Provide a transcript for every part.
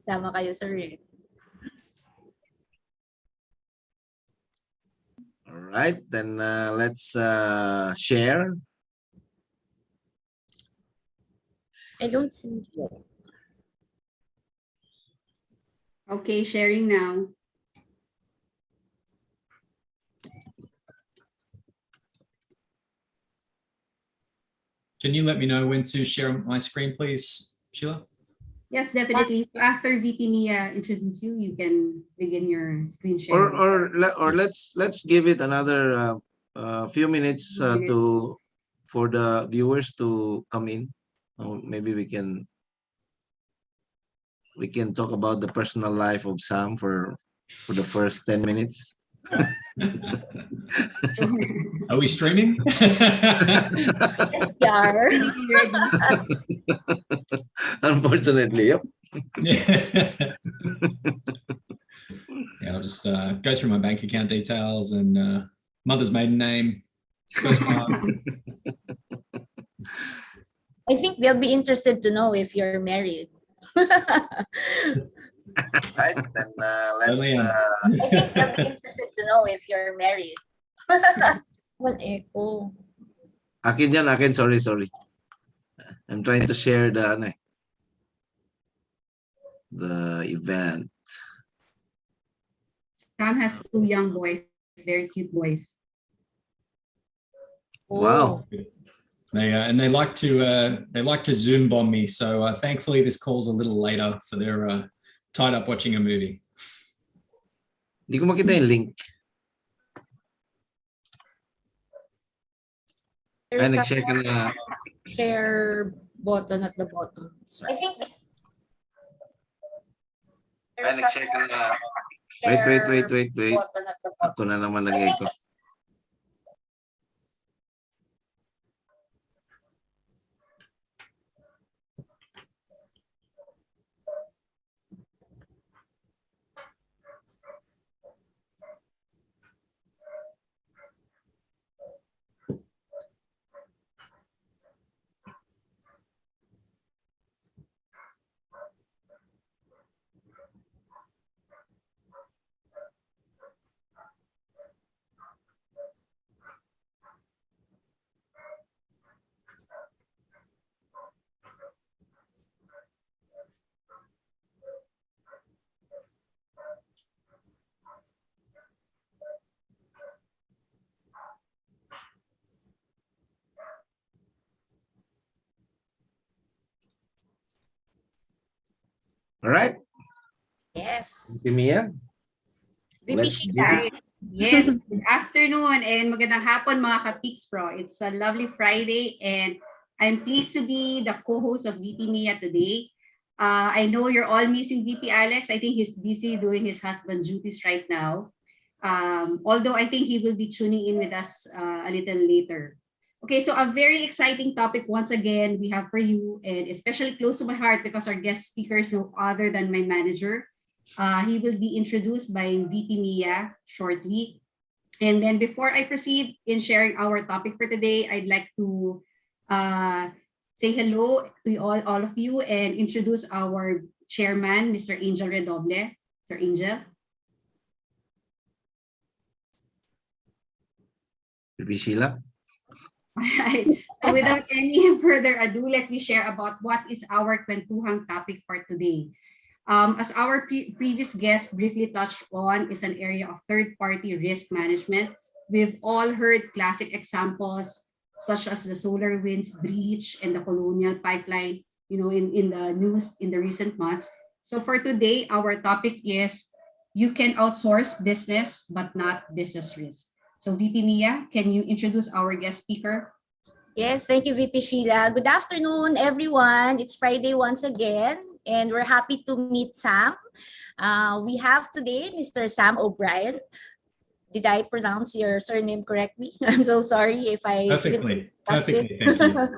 Tama kayo, sir. All right, then let's share. I don't see you. Okay, sharing now. Can you let me know when to share my screen, please, Sheila? Yes, definitely. So after VP Mia introduce you, you can begin your screen sharing. Or let's give it another few minutes for the viewers to come in. Maybe we can talk about the personal life of Sam for the first 10 minutes. Are we streaming? Yes, we are. Unfortunately, yep. Yeah, I'll just go through my bank account details and mother's maiden name, first time. I think they'll be interested to know if you're married. Right, then let's. I think they'll be interested to know if you're married. Well, echo. Akin yan, akin. Sorry. I'm trying to share the event. Sam has 2 young boys, very cute boys. Wow. They like to Zoom bomb me. So thankfully this call's a little later, so they're tied up watching a movie. Hindi ko makita yung link. There's a nag-share ka na. share button at the bottom. I think Nag-share ka na. Wait. button at the bottom. Ako na naman nag-echo. All right. Yes. Mia. Let's Yes, good afternoon and magandang hapon mga ka-Peaks Pro. It's a lovely Friday and I'm pleased to be the co-host of VP Mia today. I know you're all missing VP Alex. I think he's busy doing his husband duties right now. Although I think he will be tuning in with us a little later. Okay, so a very exciting topic once again we have for you, and especially close to my heart because our guest speaker is no other than my manager. He will be introduced by VP Mia shortly. And then before I proceed in sharing our topic for today, I'd like to say hello to all of you and introduce our chairman, Mr. Angel Redoble. Sir Angel. Sheila. All right. So without any further ado, let me share about what is our Kwentuhang topic for today. As our previous guest briefly touched on, is an area of third-party risk management. We've all heard classic examples such as the SolarWinds breach and the Colonial Pipeline, in the news in the recent months. So for today, our topic is you can outsource business, but not business risk. So VP Mia, can you introduce our guest speaker? Yes, thank you, VP Sheila. Good afternoon, everyone. It's Friday once again, and we're happy to meet Sam. We have today Mr. Sam O'Brien. Did I pronounce your surname correctly? I'm so sorry if I Perfectly. Thank you.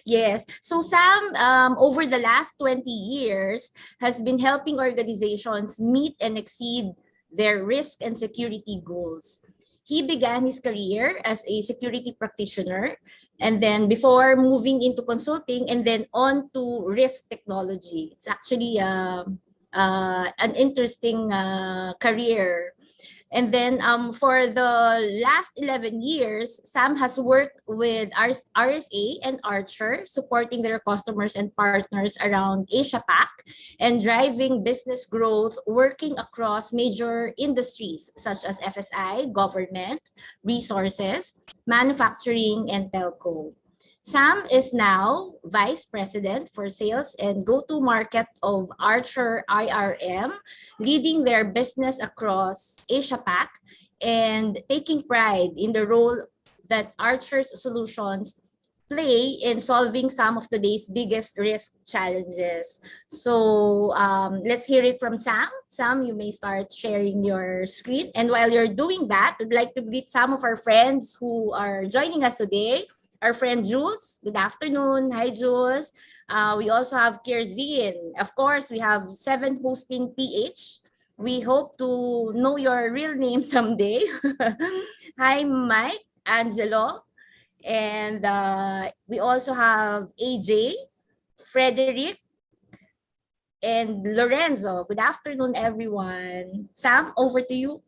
Yes. So Sam, over the last 20 years, has been helping organizations meet and exceed their risk and security goals. He began his career as a security practitioner, and then before moving into consulting and then on to risk technology. It's actually a an interesting career. And then for the last 11 years, Sam has worked with RSA and Archer, supporting their customers and partners around Asia Pac and driving business growth, working across major industries such as FSI, government, resources, manufacturing, and telco. Sam is now Vice President for Sales and Go-to-Market of Archer IRM, leading their business across Asia Pac and taking pride in the role that Archer's solutions play in solving some of today's biggest risk challenges. So let's hear it from Sam. Sam, you may start sharing your screen. And while you're doing that, I'd like to greet some of our friends who are joining us today. Our friend Jules, good afternoon. Hi, Jules. We also have Kirzine. Of course, we have 7 Hosting PH. We hope to know your real name someday. Hi, Mike, Angelo. And we also have AJ, Frederick, and Lorenzo. Good afternoon, everyone. Sam, over to you.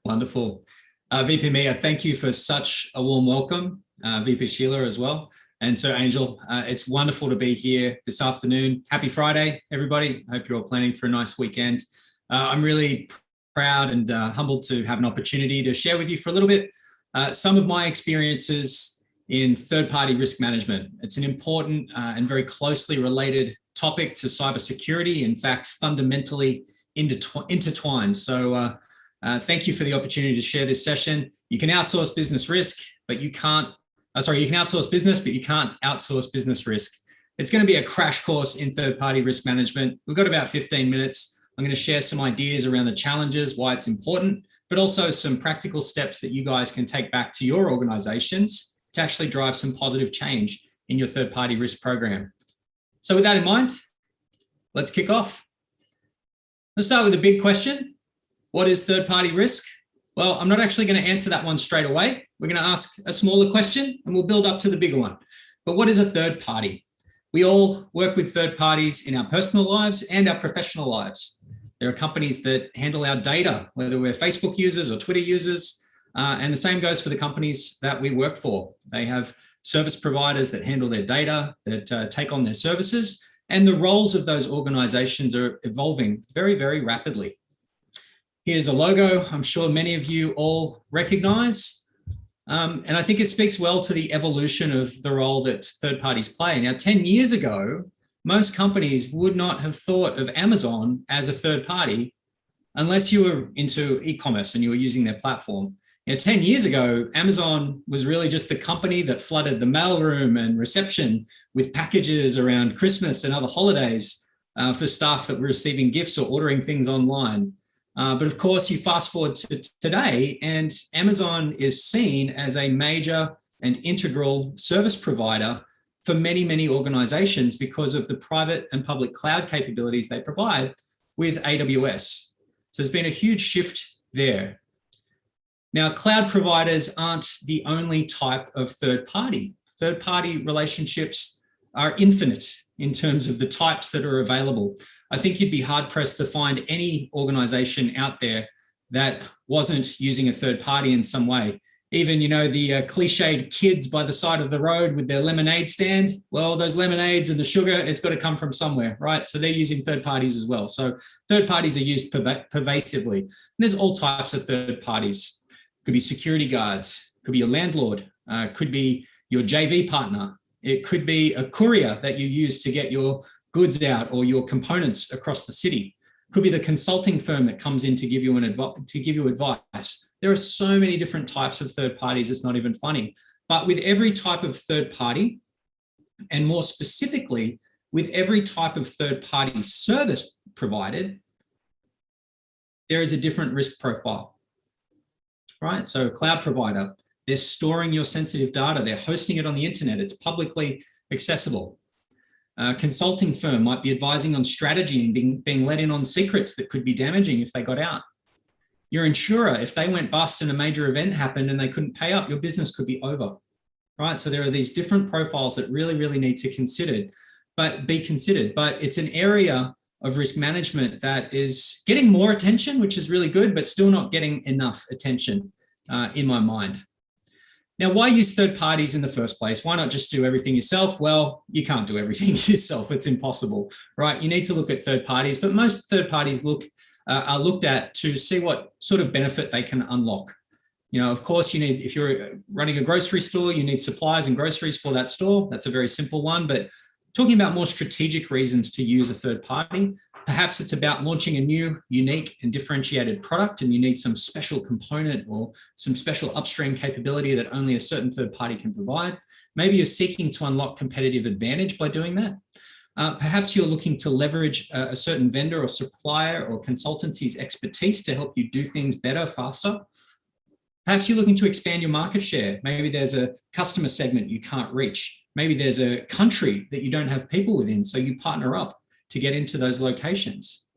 Wonderful. VP Mia, thank you for such a warm welcome. VP Sheila as well. And so Angel, it's wonderful to be here this afternoon. Happy Friday, everybody. I hope you're all planning for a nice weekend. I'm really proud and humbled to have an opportunity to share with you for a little bit some of my experiences in third-party risk management. It's an important and very closely related topic to cybersecurity, in fact, fundamentally intertwined. So thank you for the opportunity to share this session. You can outsource business risk, but you can't, you can outsource business, but you can't outsource business risk. It's going to be a crash course in third-party risk management. We've got about 15 minutes. I'm going to share some ideas around the challenges, why it's important, but also some practical steps that you guys can take back to your organizations to actually drive some positive change in your third-party risk program. So with that in mind, let's kick off. Let's start with a big question. What is third-party risk? Well, I'm not actually going to answer that one straight away. We're going to ask a smaller question and we'll build up to the bigger one. But what is a third party? We all work with third parties in our personal lives and our professional lives. There are companies that handle our data, whether we're Facebook users or Twitter users, and the same goes for the companies that we work for. They have service providers that handle their data, that take on their services, and the roles of those organizations are evolving very, very rapidly. Here's a logo I'm sure many of you all recognize. And I think it speaks well to the evolution of the role that third parties play. Now, 10 years ago, most companies would not have thought of Amazon as a third party unless you were into e-commerce and you were using their platform. 10 years ago, Amazon was really just the company that flooded the mailroom and reception with packages around Christmas and other holidays for staff that were receiving gifts or ordering things online. But of course, you fast forward to today and Amazon is seen as a major and integral service provider for many, many organizations because of the private and public cloud capabilities they provide with AWS. So there's been a huge shift there. Now, cloud providers aren't the only type of third party. Third party relationships are infinite in terms of the types that are available. I think you'd be hard pressed to find any organization out there that wasn't using a third party in some way. Even, you know, the cliched kids by the side of the road with their lemonade stand. Well, those lemonades and the sugar, it's got to come from somewhere, right? So they're using third parties as well. So third parties are used pervasively. And there's all types of third parties. Could be security guards, could be a landlord, could be your JV partner. It could be a courier that you use to get your goods out or your components across the city. Could be the consulting firm that comes in to give you advice. There are so many different types of third parties, it's not even funny. But with every type of third party, and more specifically, with every type of third party service provided, there is a different risk profile, right? So cloud provider, they're storing your sensitive data, they're hosting it on the internet, it's publicly accessible. A consulting firm might be advising on strategy and being let in on secrets that could be damaging if they got out. Your insurer, if they went bust and a major event happened and they couldn't pay up, your business could be over, right? So there are these different profiles that really, really need to be considered, but it's an area of risk management that is getting more attention, which is really good, but still not getting enough attention in my mind. Now, why use third parties in the first place? Why not just do everything yourself? Well, you can't do everything yourself. It's impossible, right? You need to look at third parties, but most third parties are looked at to see what sort of benefit they can unlock. You know, of course, you need, if you're running a grocery store, you need supplies and groceries for that store. That's a very simple one, but talking about more strategic reasons to use a third party, perhaps it's about launching a new, unique and differentiated product, and you need some special component or some special upstream capability that only a certain third party can provide. Maybe you're seeking to unlock competitive advantage by doing that. Perhaps you're looking to leverage a certain vendor or supplier or consultancy's expertise to help you do things better, faster. Perhaps you're looking to expand your market share. Maybe there's a customer segment you can't reach. Maybe there's a country that you don't have people within, so you partner up to get into those locations.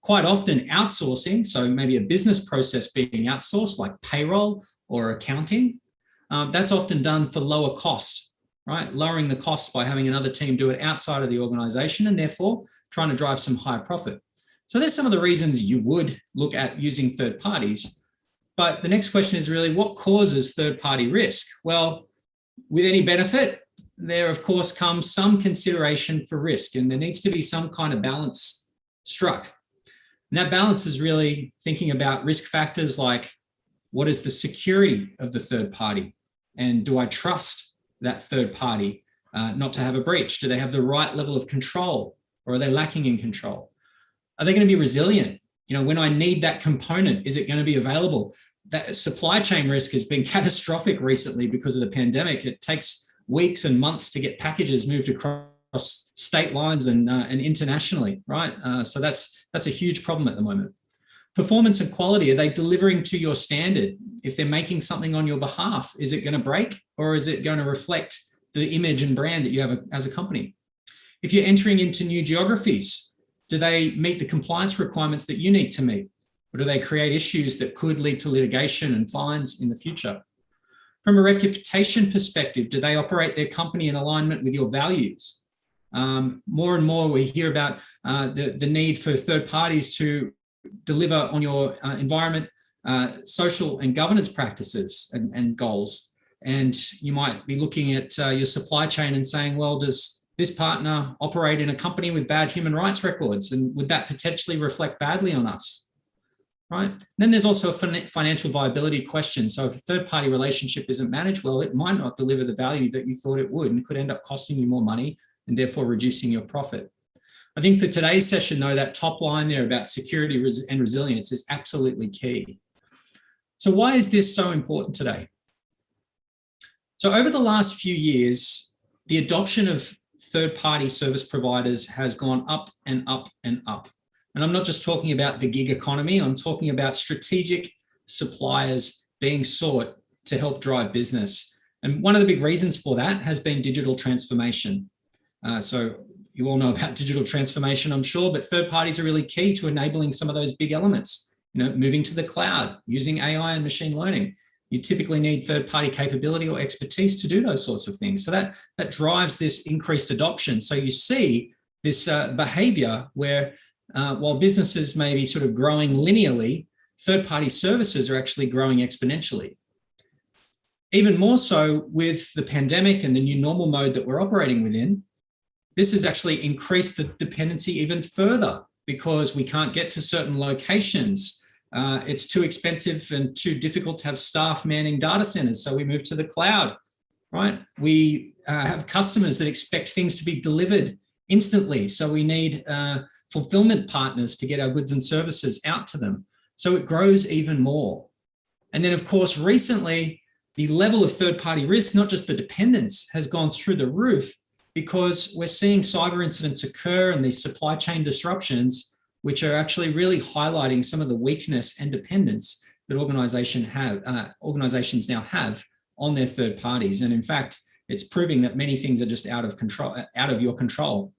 Quite often outsourcing, so maybe a business process being outsourced like payroll or accounting, that's often done for lower cost, right? Lowering the cost by having another team do it outside of the organization and therefore trying to drive some higher profit. So there's some of the reasons you would look at using third parties. But the next question is really, what causes third-party risk? Well, with any benefit, there of course comes some consideration for risk, and there needs to be some kind of balance struck. And that balance is really thinking about risk factors like, what is the security of the third party? And do I trust that third party not to have a breach? Do they have the right level of control, or are they lacking in control? Are they going to be resilient? You know, when I need that component, is it going to be available? That supply chain risk has been catastrophic recently because of the pandemic. It takes weeks and months to get packages moved across state lines and internationally, right? So that's a huge problem at the moment. Performance and quality, are they delivering to your standard? If they're making something on your behalf, is it going to break, or is it going to reflect the image and brand that you have as a company? If you're entering into new geographies, do they meet the compliance requirements that you need to meet? Or do they create issues that could lead to litigation and fines in the future? From a reputation perspective, do they operate their company in alignment with your values? More and more we hear about the need for third parties to deliver on your environment, social and governance practices and goals. And you might be looking at your supply chain and saying, well, does this partner operate in a company with bad human rights records? And would that potentially reflect badly on us, right? Then there's also a financial viability question. So if a third-party relationship isn't managed well, it might not deliver the value that you thought it would, and could end up costing you more money and therefore reducing your profit. I think for today's session, though, that top line there about security and resilience is absolutely key. So why is this so important today? So over the last few years, the adoption of third-party service providers has gone up and up and up. And I'm not just talking about the gig economy, I'm talking about strategic suppliers being sought to help drive business. And one of the big reasons for that has been digital transformation. So you all know about digital transformation, I'm sure, but third parties are really key to enabling some of those big elements, you know, moving to the cloud, using AI and machine learning. You typically need third-party capability or expertise to do those sorts of things. So that drives this increased adoption. So you see this behavior where while businesses may be sort of growing linearly, third-party services are actually growing exponentially. Even more so with the pandemic and the new normal mode that we're operating within, this has actually increased the dependency even further because we can't get to certain locations. It's too expensive and too difficult to have staff manning data centers, so we move to the cloud, right? We have customers that expect things to be delivered instantly, so we need fulfillment partners to get our goods and services out to them. So it grows even more. And then, of course, recently, the level of third-party risk, not just the dependence, has gone through the roof because we're seeing cyber incidents occur and these supply chain disruptions, which are actually really highlighting some of the weakness and dependence that organizations now have on their third parties. And in fact, it's proving that many things are just out of your control.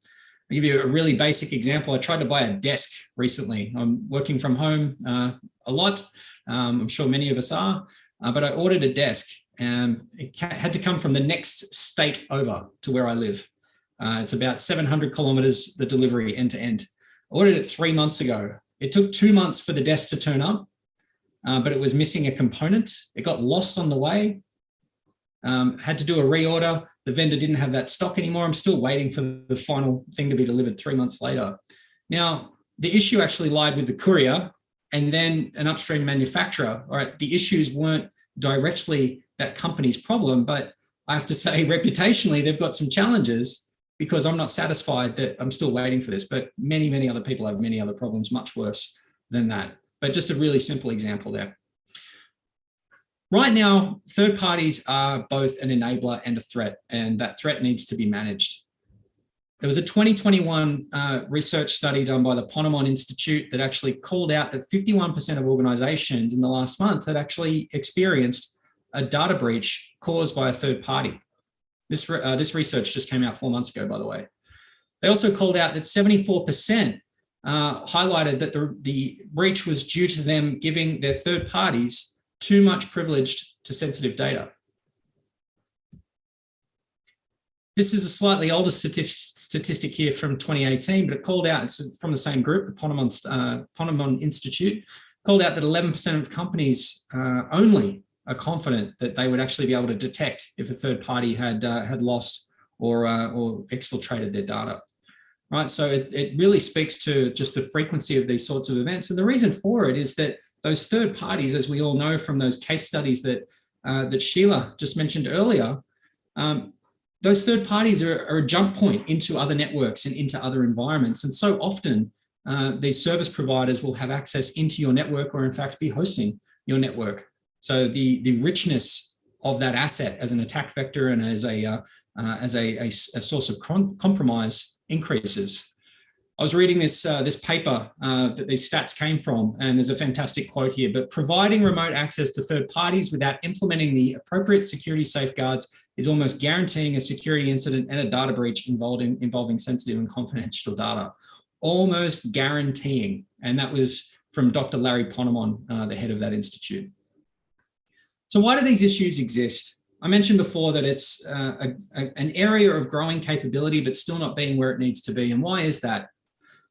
I'll give you a really basic example. I tried to buy a desk recently. I'm working from home a lot. I'm sure many of us are, but I ordered a desk and it had to come from the next state over to where I live. It's about 700 kilometers, the delivery end to end. Ordered it 3 months ago. It took 2 months for the desk to turn up, but it was missing a component. It got lost on the way. Had to do a reorder. The vendor didn't have that stock anymore. I'm still waiting for the final thing to be delivered 3 months later. Now, the issue actually lied with the courier and then an upstream manufacturer. All right, the issues weren't directly that company's problem, but I have to say reputationally, they've got some challenges because I'm not satisfied that I'm still waiting for this, but many, many other people have many other problems much worse than that. But just a really simple example there. Right now, third parties are both an enabler and a threat, and that threat needs to be managed. There was a 2021 research study done by the Ponemon Institute that actually called out that 51% of organizations in the last month had actually experienced a data breach caused by a third party. This research just came out 4 months ago, by the way. They also called out that 74% highlighted that the breach was due to them giving their third parties too much privileged to sensitive data. This is a slightly older statistic here from 2018, but it called out, it's from the same group, the Ponemon Institute, called out that 11% of companies only are confident that they would actually be able to detect if a third party had lost or exfiltrated their data. Right, so it really speaks to just the frequency of these sorts of events. And the reason for it is that those third parties, as we all know from those case studies that Sheila just mentioned earlier, those third parties are a jump point into other networks and into other environments. And so often these service providers will have access into your network or in fact be hosting your network. So the richness of that asset as an attack vector and as a source of compromise increases. I was reading this paper that these stats came from, and there's a fantastic quote here, but providing remote access to third parties without implementing the appropriate security safeguards is almost guaranteeing a security incident and a data breach involving sensitive and confidential data. Almost guaranteeing. And that was from Dr. Larry Ponemon, the head of that institute. So why do these issues exist? I mentioned before that it's an area of growing capability, but still not being where it needs to be. And why is that?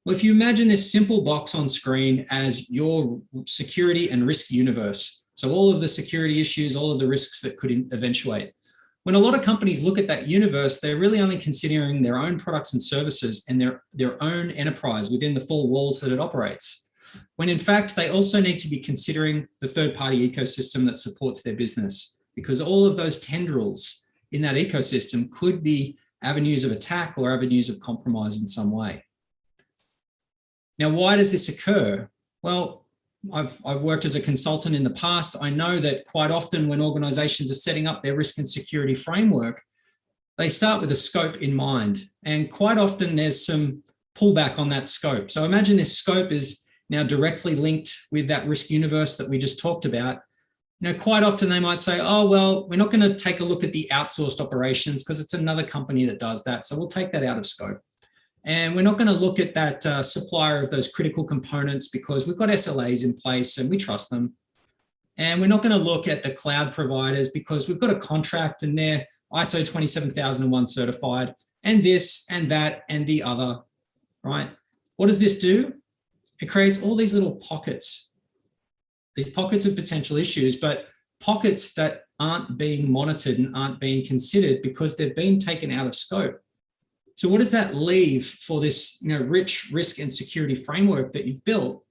Well, if you imagine this simple box on screen as your security and risk universe, so all of the security issues, all of the risks that could eventuate. When a lot of companies look at that universe, they're really only considering their own products and services and their own enterprise within the four walls that it operates. When in fact, they also need to be considering the third-party ecosystem that supports their business, because all of those tendrils in that ecosystem could be avenues of attack or avenues of compromise in some way. Now, why does this occur? Well, I've worked as a consultant in the past. I know that quite often when organizations are setting up their risk and security framework, they start with a scope in mind. And quite often there's some pullback on that scope. So imagine this scope is now directly linked with that risk universe that we just talked about. You know, quite often they might say, oh, well, we're not going to take a look at the outsourced operations because it's another company that does that. So we'll take that out of scope. And we're not going to look at that supplier of those critical components because we've got SLAs in place and we trust them. And we're not going to look at the cloud providers because we've got a contract and they're ISO 27001 certified and this and that and the other, right? What does this do? It creates all these little pockets, these pockets of potential issues, but pockets that aren't being monitored and aren't being considered because they've been taken out of scope. So what does that leave for this, rich risk and security framework that you've built?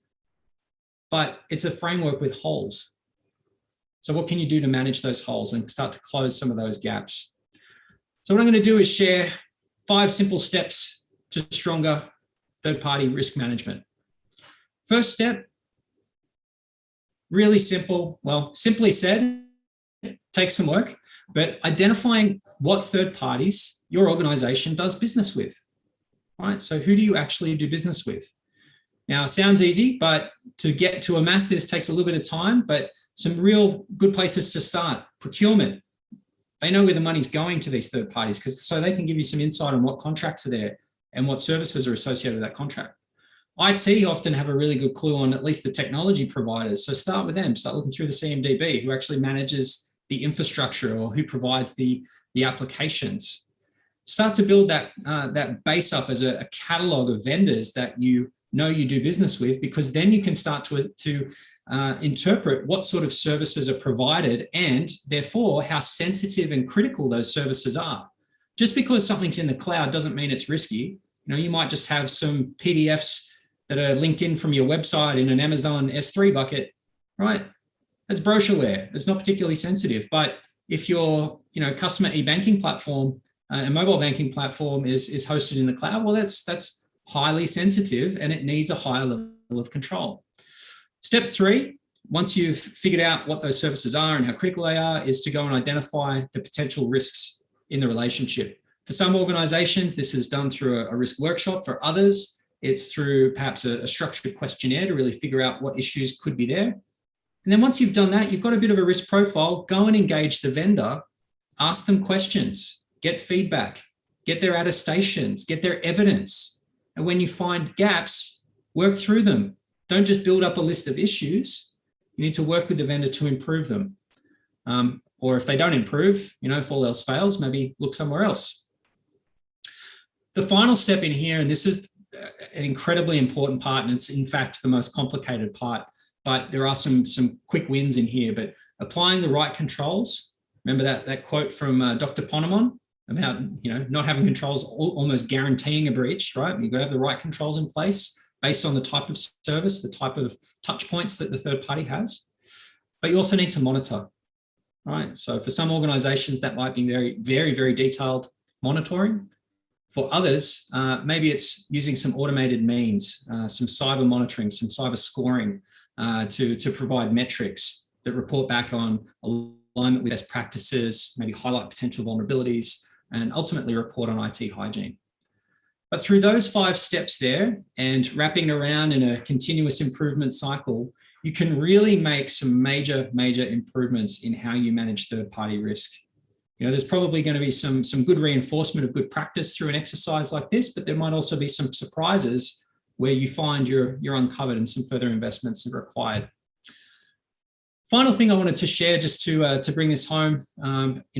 But it's a framework with holes. So what can you do to manage those holes and start to close some of those gaps? So what I'm going to do is share 5 simple steps to stronger third-party risk management. First step, really simple. Well, simply said, takes some work, but identifying what third parties your organization does business with, right? So who do you actually do business with? Now, it sounds easy, but to amass this takes a little bit of time, but some real good places to start. Procurement. They know where the money's going to these third parties so they can give you some insight on what contracts are there and what services are associated with that contract. IT often have a really good clue on at least the technology providers. So start with them, start looking through the CMDB, who actually manages the infrastructure or who provides the applications. Start to build that base up as a catalog of vendors that you know you do business with, because then you can start to interpret what sort of services are provided and therefore how sensitive and critical those services are. Just because something's in the cloud doesn't mean it's risky. You might just have some PDFs that are linked in from your website in an Amazon S3 bucket, right? That's brochureware. It's not particularly sensitive. But if your customer e-banking platform and mobile banking platform is hosted in the cloud, well, that's highly sensitive and it needs a higher level of control. Step 3, once you've figured out what those services are and how critical they are, is to go and identify the potential risks in the relationship. For some organizations, this is done through a risk workshop. For others, it's through perhaps a structured questionnaire to really figure out what issues could be there. And then once you've done that, you've got a bit of a risk profile, go and engage the vendor, ask them questions, get feedback, get their attestations, get their evidence. And when you find gaps, work through them. Don't just build up a list of issues. You need to work with the vendor to improve them. Or if they don't improve, if all else fails, maybe look somewhere else. The final step in here, and this is an incredibly important part, and it's in fact the most complicated part, but there are some quick wins in here. But applying the right controls, remember that quote from Dr. Ponemon about not having controls almost guaranteeing a breach, right? You've got to have the right controls in place based on the type of service, the type of touch points that the third party has. But you also need to monitor, right? So for some organizations, that might be very, very, very detailed monitoring. For others, maybe it's using some automated means, some cyber monitoring, some cyber scoring to provide metrics that report back on alignment with best practices, maybe highlight potential vulnerabilities, and ultimately report on IT hygiene. But through those 5 steps there and wrapping around in a continuous improvement cycle, you can really make some major, major improvements in how you manage third-party risk. There's probably going to be some good reinforcement of good practice through an exercise like this, but there might also be some surprises where you find you're uncovered and some further investments are required. Final thing I wanted to share just to bring this home,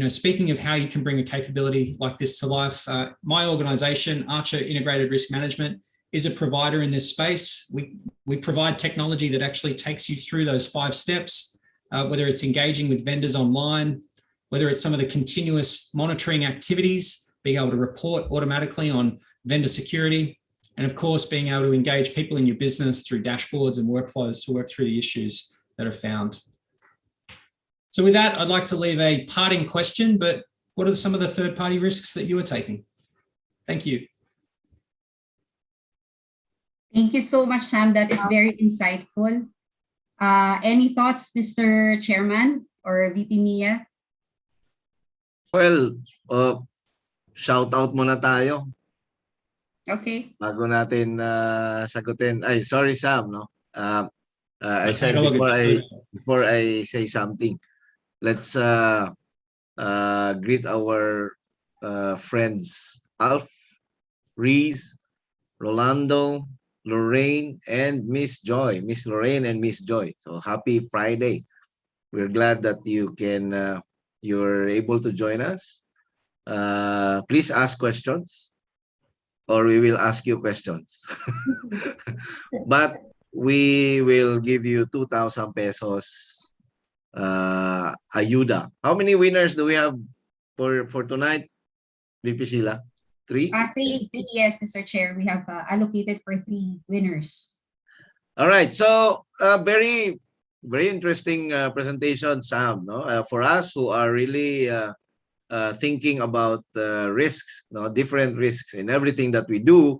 speaking of how you can bring a capability like this to life, my organization, Archer Integrated Risk Management, is a provider in this space. We provide technology that actually takes you through those 5 steps, whether it's engaging with vendors online, whether it's some of the continuous monitoring activities, being able to report automatically on vendor security, and of course, being able to engage people in your business through dashboards and workflows to work through the issues that are found. So with that, I'd like to leave a parting question, but what are some of the third-party risks that you are taking? Thank you. Thank you so much, Sam. That is very insightful. Any thoughts, Mr. Chairman or VP Mia? Well, shout out muna tayo. Okay. Bago natin sagutin. Ay, sorry Sam, no? I said before I say something, let's greet our friends Alf, Reese, Rolando, Lorraine, and Miss Joy. Miss Lorraine and Miss Joy. So happy Friday. We're glad that you can you're able to join us. Please ask questions or we will ask you questions. But we will give you 2,000 pesos ayuda. How many winners do we have for tonight, VP Sheila? 3? 3, yes, Mr. Chair. We have allocated for 3 winners. All right. So very interesting presentation, Sam. No, for us who are really thinking about risks, different risks in everything that we do,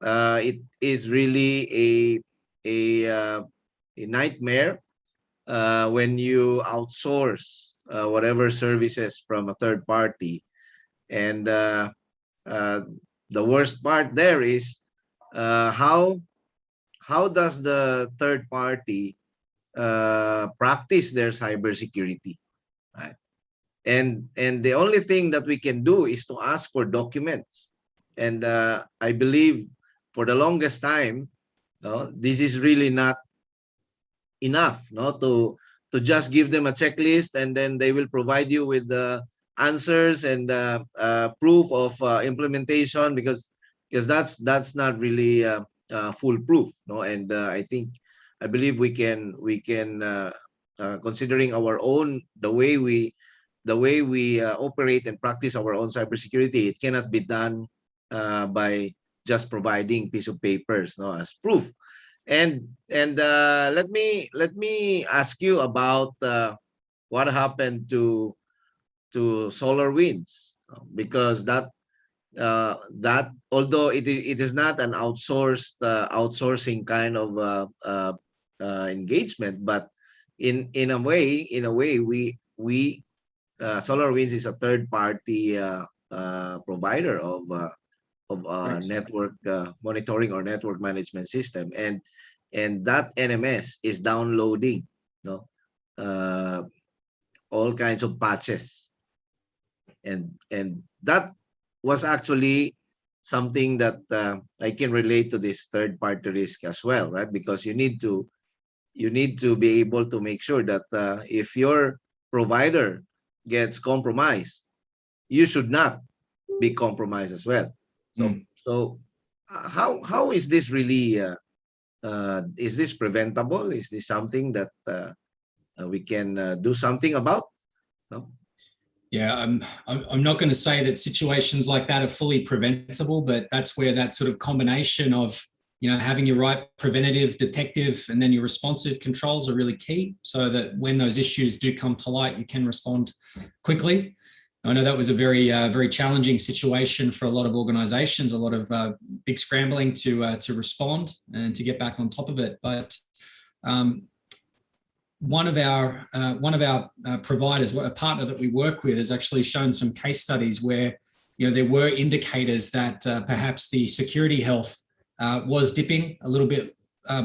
it is really a nightmare when you outsource whatever services from a third party, and the worst part there is how does the third party practice their cybersecurity, right? And the only thing that we can do is to ask for documents. And I believe for the longest time, this is really not enough, to just give them a checklist and then they will provide you with the answers and proof of implementation, because that's not really foolproof. No, and I believe we can considering our own the way we operate and practice our own cybersecurity. It cannot be done by just providing piece of papers, no, as proof. And let me ask you about what happened to SolarWinds, because that although it is not an outsourcing kind of engagement, but in a way we SolarWinds is a third party provider of Right. network monitoring or network management system, and that NMS is downloading, no, all kinds of patches, and that was actually something that I can relate to this third party risk as well, right? Because you need to be able to make sure that if your provider gets compromised, you should not be compromised as well. So how is this really is this preventable? Is this something that we can do something about? No? Yeah, I'm not going to say that situations like that are fully preventable, but that's where that sort of combination of, you know, having your right preventative, detective, and then your responsive controls are really key, so that when those issues do come to light, you can respond quickly. I know that was a very challenging situation for a lot of organizations, a lot of big scrambling to respond and to get back on top of it. But one of our providers, a partner that we work with, has actually shown some case studies where, you know, there were indicators that perhaps the security health was dipping a little bit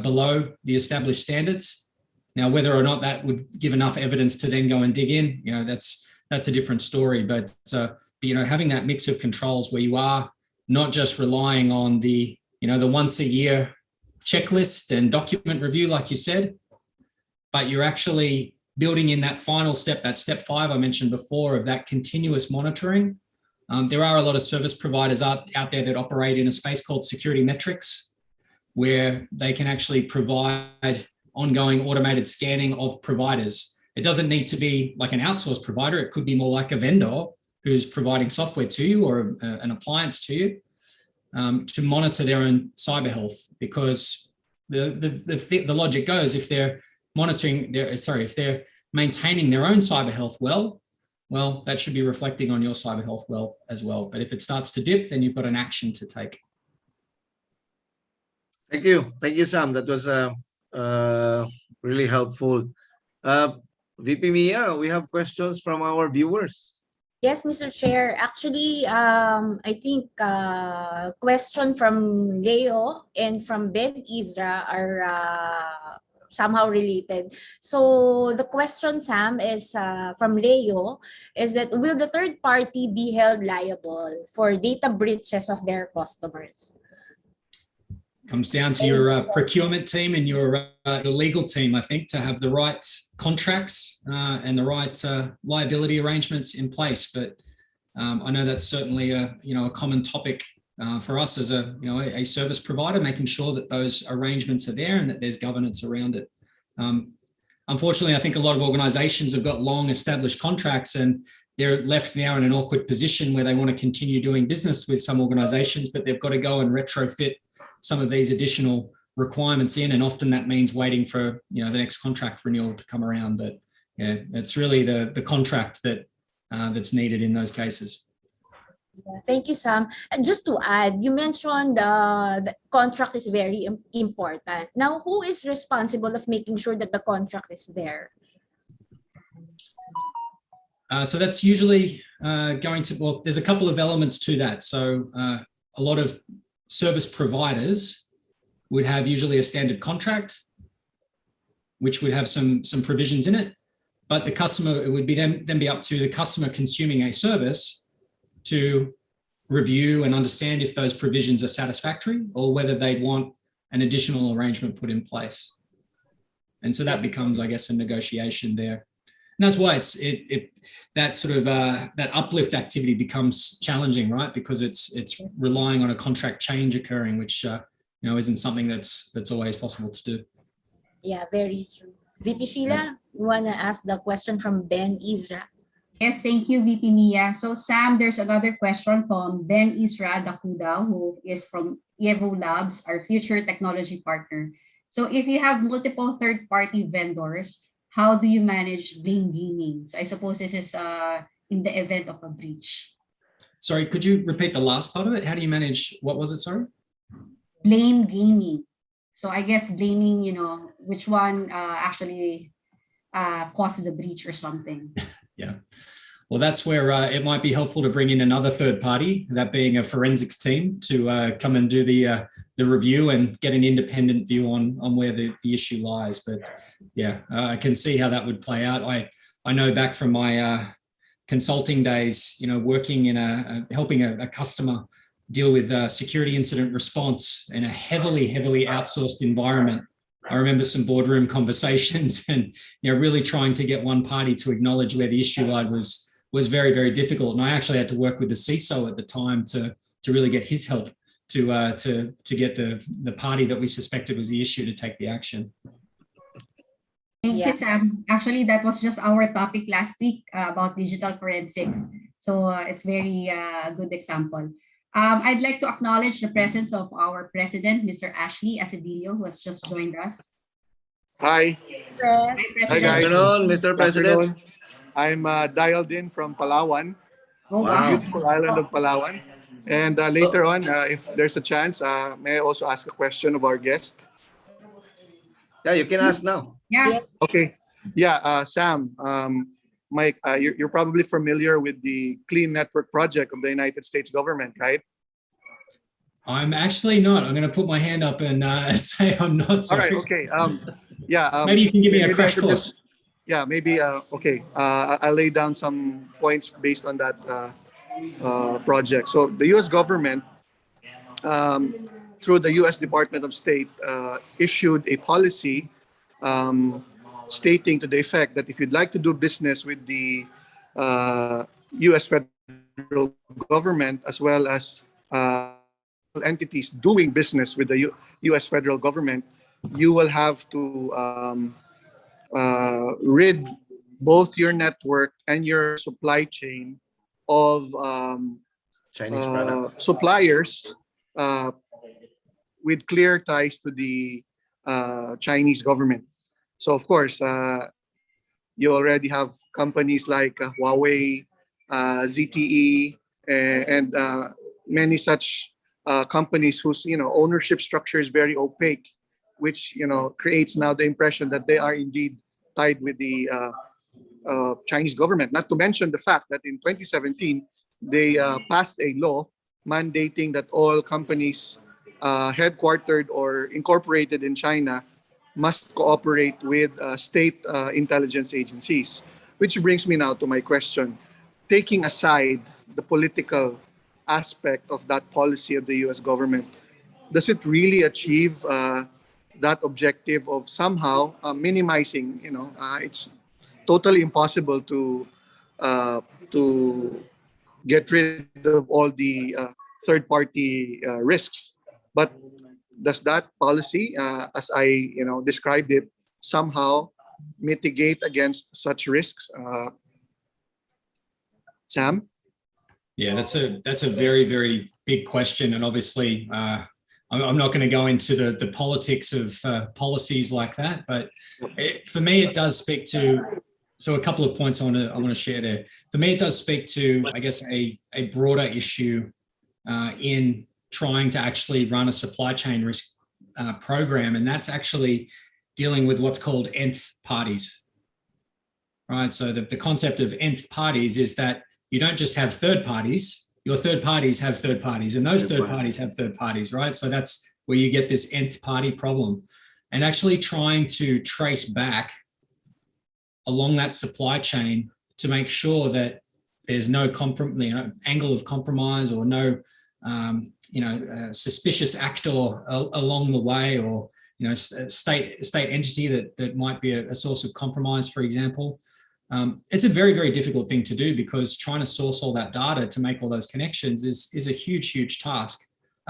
below the established standards. Now, whether or not that would give enough evidence to then go and dig in, you know, that's a different story. But you know, having that mix of controls where you are not just relying on the, you know, the once a year checklist and document review, like you said, but you're actually building in that final step, that step 5 I mentioned before, of that continuous monitoring. There are a lot of service providers out there that operate in a space called security metrics, where they can actually provide ongoing automated scanning of providers. It doesn't need to be like an outsourced provider. It could be more like a vendor who's providing software to you or an appliance to you to monitor their own cyber health. Because the logic goes, if they're if they're maintaining their own cyber health well, that should be reflecting on your cyber health well as well. But if it starts to dip, then you've got an action to take. Thank you, Sam. That was really helpful. VP Mia, we have questions from our viewers. Yes, Mr. Chair. Actually, I think question from Leo and from Ben Isra are somehow related. So the question, Sam, is from Leo, is that will the third party be held liable for data breaches of their customers? Comes down to your procurement team and your legal team, I think, to have the right contracts and the right liability arrangements in place. But I know that's certainly a common topic for us as a service provider, making sure that those arrangements are there and that there's governance around it. Unfortunately, I think a lot of organizations have got long established contracts, and they're left now in an awkward position where they want to continue doing business with some organizations, but they've got to go and retrofit some of these additional requirements in, and often that means waiting for the next contract renewal to come around. But yeah, it's really the contract that's needed in those cases. Yeah, thank you, Sam. And just to add, you mentioned the contract is very important. Now, who is responsible of making sure that the contract is there? So that's usually going to, well, there's a couple of elements to that. So a lot of service providers would have usually a standard contract, which would have some provisions in it, but the customer, it would be then be up to the customer consuming a service to review and understand if those provisions are satisfactory or whether they'd want an additional arrangement put in place. And so that becomes, I guess, a negotiation there. And that's why that sort of that uplift activity becomes challenging, right? Because it's relying on a contract change occurring, which isn't something that's always possible to do. Yeah, very true. VP Sheila, you want to ask the question from Ben Isra? Yes, thank you, VP Mia. So Sam, there's another question from Ben Isra Dakuda, who is from Evo Labs, our future technology partner. So if you have multiple third-party vendors, how do you manage blame gaming? So I suppose this is in the event of a breach. Sorry, could you repeat the last part of it? How do you manage, what was it, sorry? Blame gaming. So I guess blaming, which one actually caused the breach or something. Yeah. Well, that's where it might be helpful to bring in another third party, that being a forensics team, to come and do the review and get an independent view on where the issue lies. But yeah, I can see how that would play out. I know back from my consulting days, working in helping a customer deal with security incident response in a heavily outsourced environment. I remember some boardroom conversations and really trying to get one party to acknowledge where the issue lied was very, very difficult. And I actually had to work with the CISO at the time to really get his help to get the party that we suspected was the issue to take the action. Thank you, Sam. Actually, that was just our topic last week about digital forensics. So it's very good example. I'd like to acknowledge the presence of our president, Mr. Ashley Asedillo, who has just joined us. Hi. Hi, Hi, President. guys. Good afternoon, Mr. President. Afternoon. I'm dialed in from Palawan, Oh, Wow. beautiful island of Palawan. And later on, if there's a chance, may I also ask a question of our guest? Yeah, you can ask now. Yeah. Okay. Yeah, Sam, Mike, you're probably familiar with the Clean Network project of the United States government, right? I'm actually not. I'm going to put my hand up and say I'm not. All Sorry. right. Okay. Yeah. Maybe you can give me a maybe I crash could course. Yeah, maybe. Okay. I'll lay down some points based on that project. So the U.S. government, through the U.S. Department of State, issued a policy stating to the effect that if you'd like to do business with the U.S. federal government as well as entities doing business with the U.S. federal government, you will have to rid both your network and your supply chain of Chinese product. suppliers with clear ties to the Chinese government. So of course, you already have companies like Huawei, ZTE, and many such companies whose ownership structure is very opaque, which creates now the impression that they are indeed tied with the Chinese government. Not to mention the fact that in 2017 they passed a law mandating that all companies headquartered or incorporated in China must cooperate with state intelligence agencies. Which brings me now to my question. Taking aside the political aspect of that policy of the US government, does it really achieve that objective of somehow minimizing, it's totally impossible to get rid of all the third-party risks. But does that policy, as I described it, somehow mitigate against such risks? Sam? Yeah, that's a very, very big question, and obviously, I'm not going to go into the politics of policies like that. But for me, it does speak to. So a couple of points I want to share there. For me, it does speak to, I guess, a broader issue in trying to actually run a supply chain risk program, and that's actually dealing with what's called nth parties. Right. So the concept of nth parties is that you don't just have third parties, your third parties have third parties, and those third parties have third parties, right? So that's where you get this nth party problem. And actually trying to trace back along that supply chain to make sure that there's no angle of compromise or no suspicious actor along the way, or state entity that might be a source of compromise, for example. It's a very, very difficult thing to do, because trying to source all that data to make all those connections is a huge task.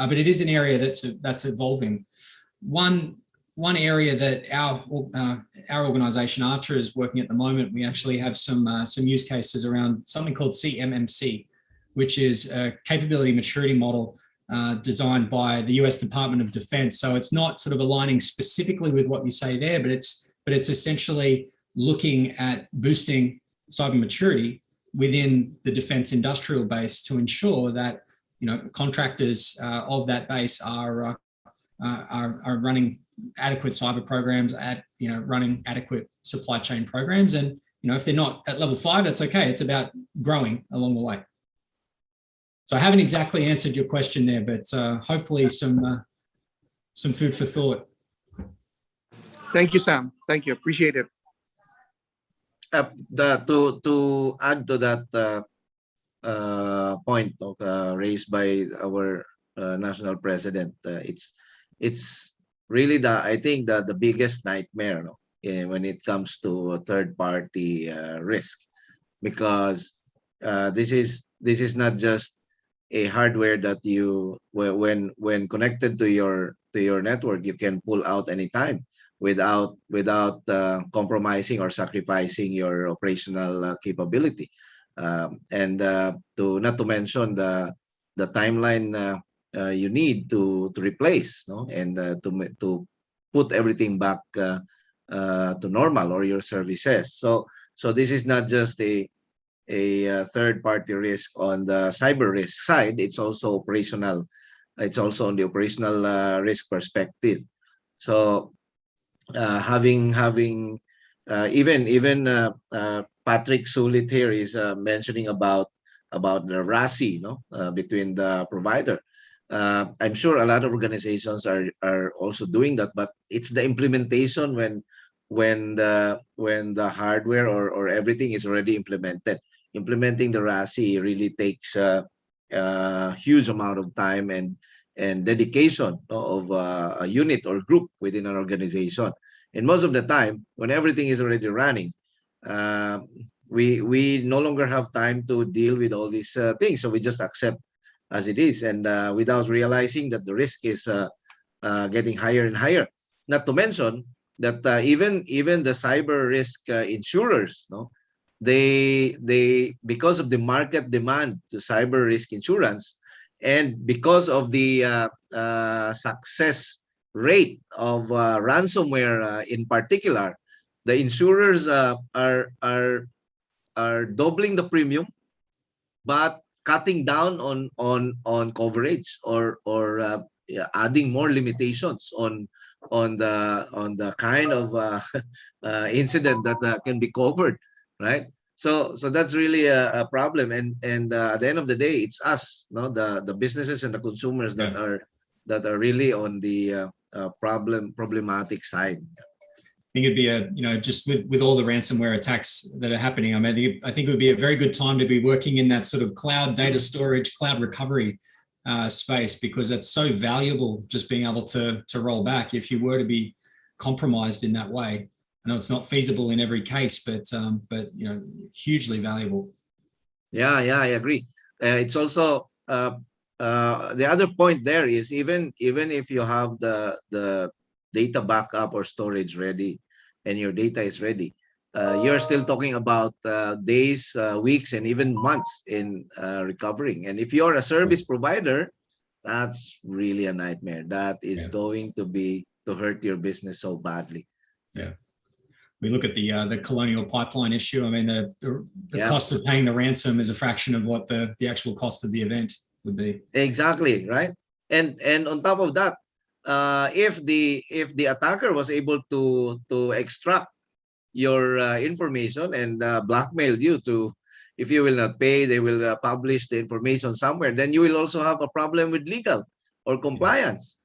but it is an area that's evolving. One area that our organization Archer is working at the moment, we actually have some use cases around something called CMMC, which is a capability maturity model designed by the US Department of Defense. So it's not sort of aligning specifically with what you say there, but it's essentially looking at boosting cyber maturity within the defense industrial base to ensure that contractors of that base are running adequate cyber programs, running adequate supply chain programs. And if they're not at level 5, that's okay. It's about growing along the way. So I haven't exactly answered your question there, but hopefully some food for thought. Thank you, Sam. Thank you. Appreciate it. To add to that point raised by our national president, it's really I think the biggest nightmare when it comes to third-party risk, because this is not just a hardware that when connected to your network, you can pull out anytime without compromising or sacrificing your operational capability, and not to mention the timeline you need to replace, and to put everything back to normal, or your services. So this is not just a third-party risk on the cyber risk side. It's also operational. It's also on the operational risk perspective. So having even Patrick Sulit here is mentioning about the RASI, between the provider. I'm sure a lot of organizations are also doing that, but it's the implementation when the hardware or everything is already implemented. Implementing the RASI really takes a huge amount of time and dedication of a unit or group within an organization. And most of the time, when everything is already running, we no longer have time to deal with all these things. So we just accept as it is, and without realizing that the risk is getting higher and higher. Not to mention that even the cyber risk insurers, they because of the market demand to cyber risk insurance, and because of the success rate of ransomware in particular, the insurers are doubling the premium, but cutting down on coverage or adding more limitations on the kind of incident that can be covered, right? So that's really a problem, and at the end of the day, it's us, the businesses and the consumers that are really on the problematic side. I think it'd be just with all the ransomware attacks that are happening, I think it would be a very good time to be working in that sort of cloud data storage, cloud recovery space, because that's so valuable, just being able to roll back if you were to be compromised in that way. I know it's not feasible in every case, but hugely valuable. Yeah, I agree. It's also the other point there is even if you have the data backup or storage ready and your data is ready, you're still talking about days, weeks, and even months in recovering. And if you're a service provider, that's really a nightmare. That is going to hurt your business so badly. Yeah. We look at the Colonial Pipeline issue. I mean, the cost of paying the ransom is a fraction of what the actual cost of the event would be. Exactly, right? And on top of that, if the attacker was able to extract your information and blackmail you to, if you will not pay, they will publish the information somewhere, then you will also have a problem with legal or compliance,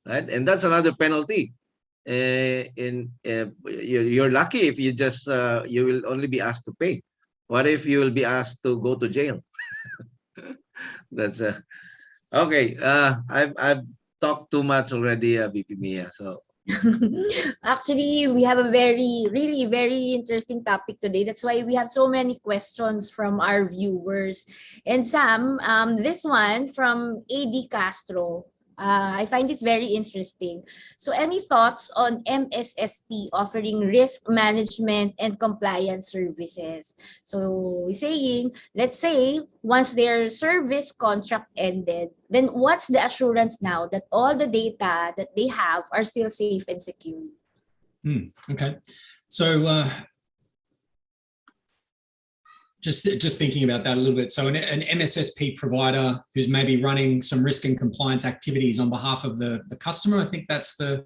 right? And that's another penalty. You're lucky if you just you will only be asked to pay. What if you will be asked to go to jail? That's okay. I've talked too much already, VP Mia. So actually, we have a really very interesting topic today. That's why we have so many questions from our viewers. And Sam, this one from AD Castro. I find it very interesting. So any thoughts on MSSP offering risk management and compliance services? So saying, let's say once their service contract ended, then what's the assurance now that all the data that they have are still safe and secure? Okay. So just thinking about that a little bit. So an MSSP provider who's maybe running some risk and compliance activities on behalf of the customer, I think that's the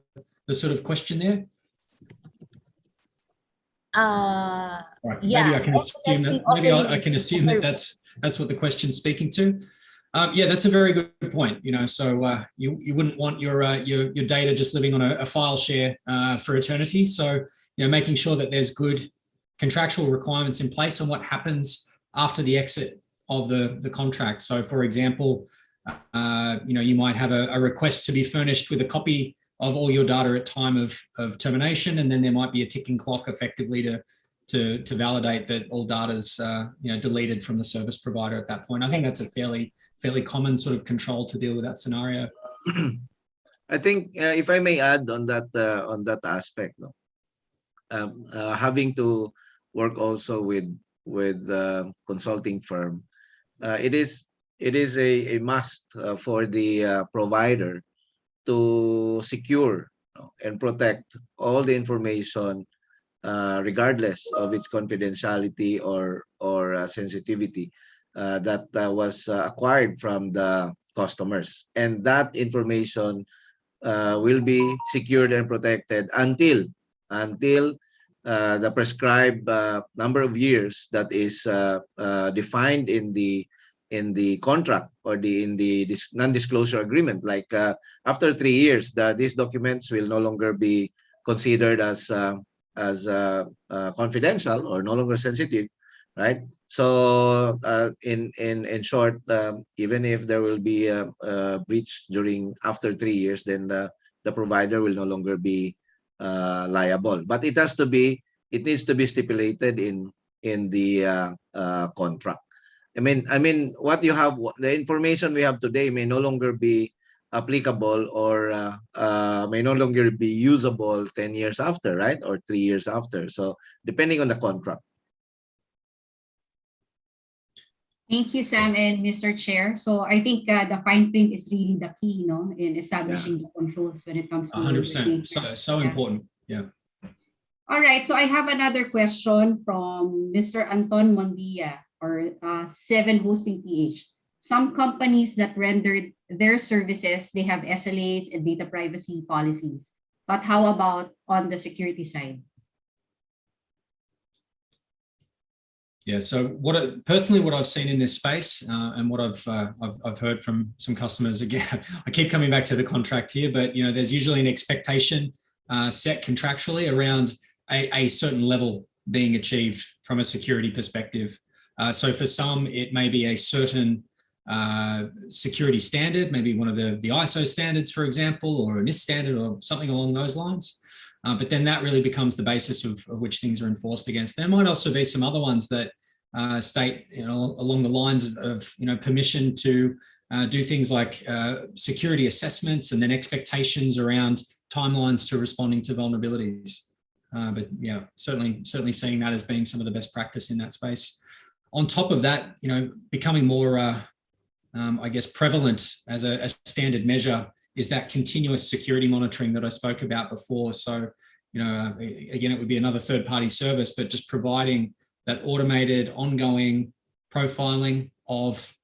sort of question there. Right. Yeah. Maybe I can assume that. Maybe I can assume that that's what the question's speaking to. Yeah, that's a very good point. You know, so you wouldn't want your data just living on a file share for eternity. So you know, making sure that there's good contractual requirements in place on what happens after the exit of the contract. So, for example, you know, you might have a request to be furnished with a copy of all your data at time of termination, and then there might be a ticking clock effectively to validate that all data's you know, deleted from the service provider at that point. I think that's a fairly common sort of control to deal with that scenario. I think if I may add on that aspect, no, having to work also with consulting firm, it is a must for the provider to secure and protect all the information regardless of its confidentiality or sensitivity that was acquired from the customers, and that information will be secured and protected until the prescribed number of years that is defined in the contract or in the non-disclosure agreement. Like after 3 years, these documents will no longer be considered as confidential or no longer sensitive, right? So in short, even if there will be a breach after 3 years, then the provider will no longer be liable. But it needs to be stipulated in the contract. I mean, what you have, the information we have today may no longer be applicable or may no longer be usable 10 years after, right? Or 3 years after. So depending on the contract. Thank you, Sam and Mr. Chair. So I think the fine print is really the key, in establishing the controls when it comes to 100%. So important. Yeah. All right. So I have another question from Mr. Anton Mondia, or 7 Hosting PH. Some companies that rendered their services, they have SLAs and data privacy policies. But how about on the security side? Yeah. So personally, what I've seen in this space and what I've heard from some customers, again, I keep coming back to the contract here, but you know, there's usually an expectation set contractually around a certain level being achieved from a security perspective. So for some, it may be a certain security standard, maybe one of the ISO standards, for example, or a NIST standard or something along those lines. But then that really becomes the basis of which things are enforced against. There might also be some other ones that state, you know, along the lines of you know, permission to do things like security assessments and then expectations around timelines to responding to vulnerabilities. But yeah, certainly seeing that as being some of the best practice in that space. On top of that, you know, becoming more, I guess, prevalent as a standard measure is that continuous security monitoring that I spoke about before. So, you know, again, it would be another third-party service, but just providing that automated, ongoing profiling of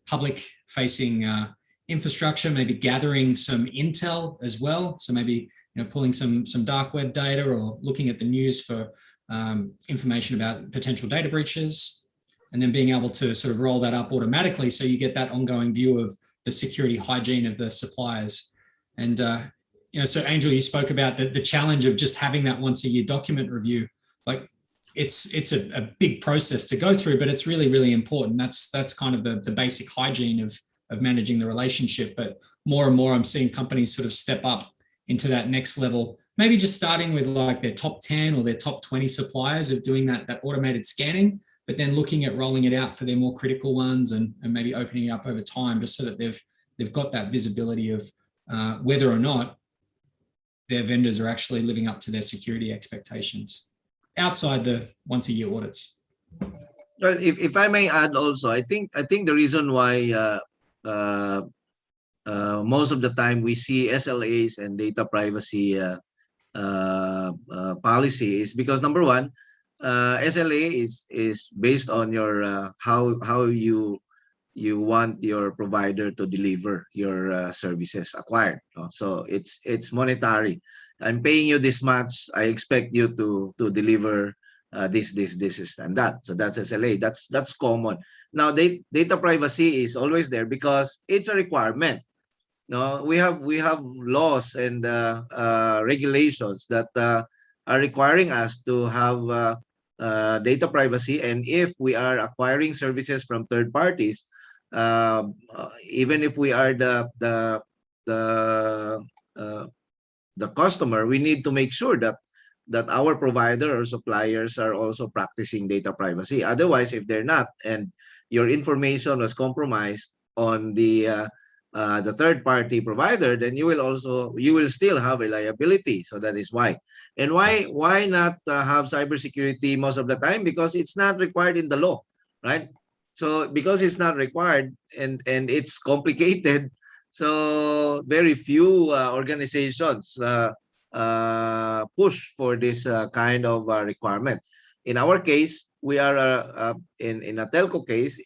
public-facing infrastructure, maybe gathering some intel as well. So maybe, you know, pulling some dark web data or looking at the news for information about potential data breaches, and then being able to sort of roll that up automatically so you get that ongoing view of the security hygiene of the suppliers. And, you know, so Angel, you spoke about the challenge of just having that once a year document review. Like it's a big process to go through, but it's really, really important. That's kind of the basic hygiene of managing the relationship. But more and more I'm seeing companies sort of step up into that next level, maybe just starting with like their top 10 or their top 20 suppliers of doing that automated scanning, but then looking at rolling it out for their more critical ones and maybe opening it up over time, just so that they've got that visibility of whether or not their vendors are actually living up to their security expectations outside the once-a-year audits. Well, if I may add also, I think the reason why most of the time we see SLAs and data privacy policy is because number one, SLA is based on your how you want your provider to deliver your services acquired. So it's monetary. I'm paying you this much. I expect you to deliver this and that. So that's SLA. That's common. Now data privacy is always there because it's a requirement. No, we have laws and regulations that are requiring us to have data privacy, and if we are acquiring services from third parties, even if we are the customer, we need to make sure that our provider or suppliers are also practicing data privacy. Otherwise, if they're not, and your information was compromised on the third-party provider, then you will still have a liability. So that is why. And why not have cybersecurity most of the time? Because it's not required in the law, right? So because it's not required and it's complicated, so very few organizations push for this kind of requirement. In our case, we are in a telco case.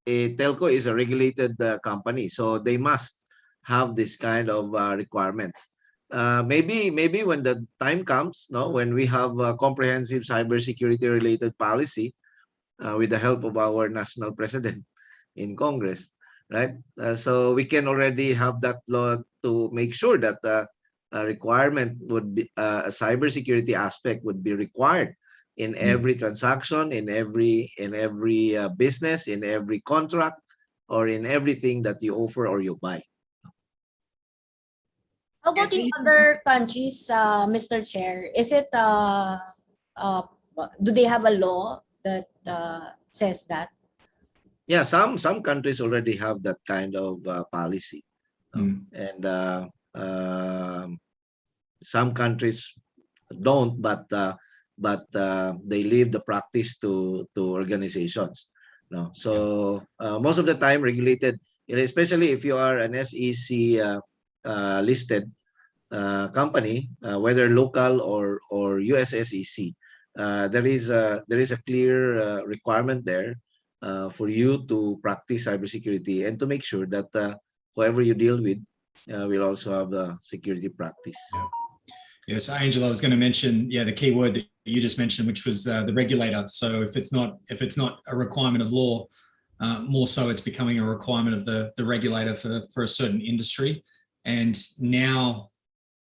A telco is a regulated company, so they must have this kind of requirements. Maybe when the time comes, when we have a comprehensive cybersecurity related policy with the help of our national president in Congress, right? So we can already have that law to make sure that a requirement would be a cybersecurity aspect would be required in every transaction, in every business, in every contract, or in everything that you offer or you buy. How about in other countries, Mr. Chair? Is it do they have a law that says that? Yeah, some countries already have that kind of policy, and some countries don't, but they leave the practice to organizations. No, so most of the time regulated, especially if you are an SEC listed company, whether local or US SEC, there is a clear requirement there for you to practice cybersecurity and to make sure that whoever you deal with will also have a security practice. Yes, Angel, I was going to mention, the key word that you just mentioned, which was the regulator. So if it's not a requirement of law, more so it's becoming a requirement of the regulator for a certain industry. And now,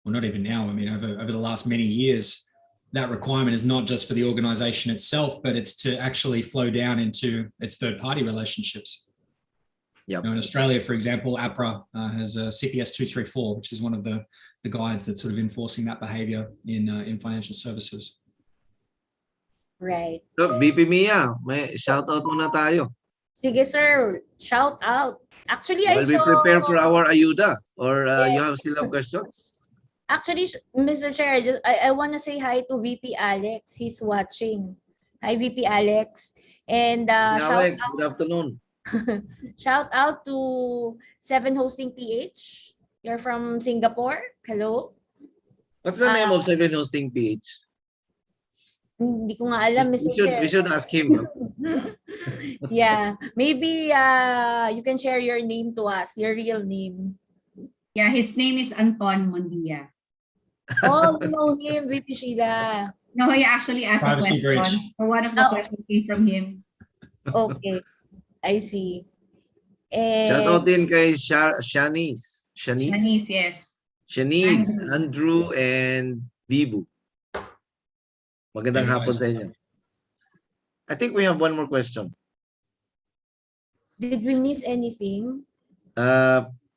well, not even now, I mean, over the last many years, that requirement is not just for the organization itself, but it's to actually flow down into its third-party relationships. Yep. In Australia, for example, APRA has a CPS 234, which is one of the guides that's sort of enforcing that behavior in financial services. Right. So, BP Mia, may shout out muna tayo. Sige, sir. Shout out. Actually, While we prepare for our ayuda, or you have still have questions? Actually, Mr. Chair, I want to say hi to VP Alex. He's watching. Hi, VP Alex. And Alex, good afternoon. shout out to 7 Hosting PH. You're from Singapore. Hello. What's the name of 7 Hosting PH? Hindi ko nga alam, Mr. Chair. We should ask him. No? Yeah. Maybe you can share your name to us, your real name. Yeah, his name is Anton Mondia. Oh, you know him, VP Sheila. No, he actually asked Privacy a question. breach. So one of the questions came from him. Okay. I see. Shout out din kay Shanice. Shanice, yes. Shanice, Andrew, and Bibu. Magandang hapon sa inyo. I think we have one more question. Did we miss anything?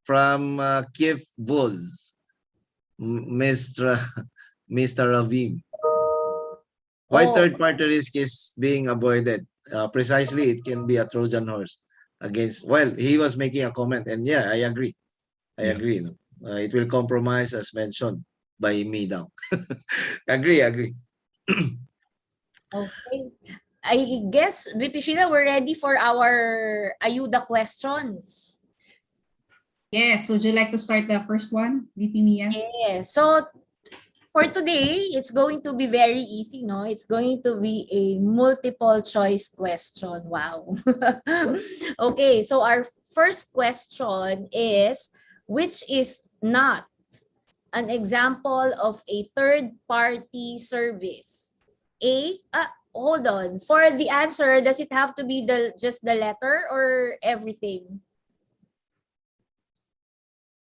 From Kiev Voz, Mr. Raviv. Why third-party risk is being avoided? Precisely, it can be a Trojan horse against. Well, he was making a comment, and yeah, I agree. I agree. No? It will compromise as mentioned by me now. Agree. Okay. I guess, VP Sheila, we're ready for our Ayuda questions. Yes, would you like to start the first one, VP Mia? Yes. So for today, it's going to be very easy, no? It's going to be a multiple choice question. Wow. Okay, so our first question is, which is not an example of a third-party service? Hold on. For the answer, does it have to be just the letter or everything?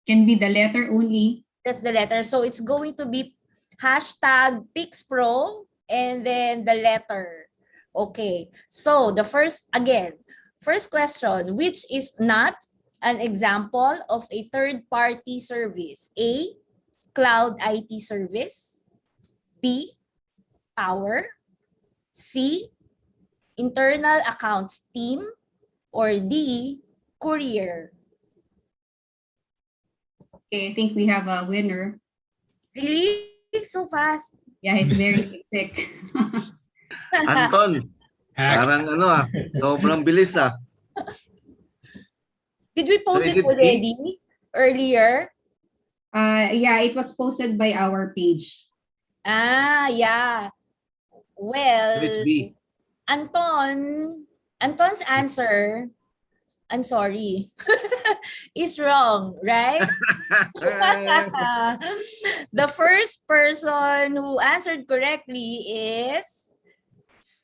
Can be the letter only. Just the letter. So it's going to be hashtag PixPro and then the letter. Okay. So the first question, which is not an example of a third-party service? A, cloud IT service. B, power. C, internal accounts team. Or D, courier. Okay, I think we have a winner. Really? So fast? Yeah, he's very quick. Anton, Hacked. parang sobrang bilis Did we post is it it B? already earlier? Yeah, it was posted by our page. Yeah. Well, So it's B. Anton's answer, I'm sorry, is wrong, right? The first person who answered correctly is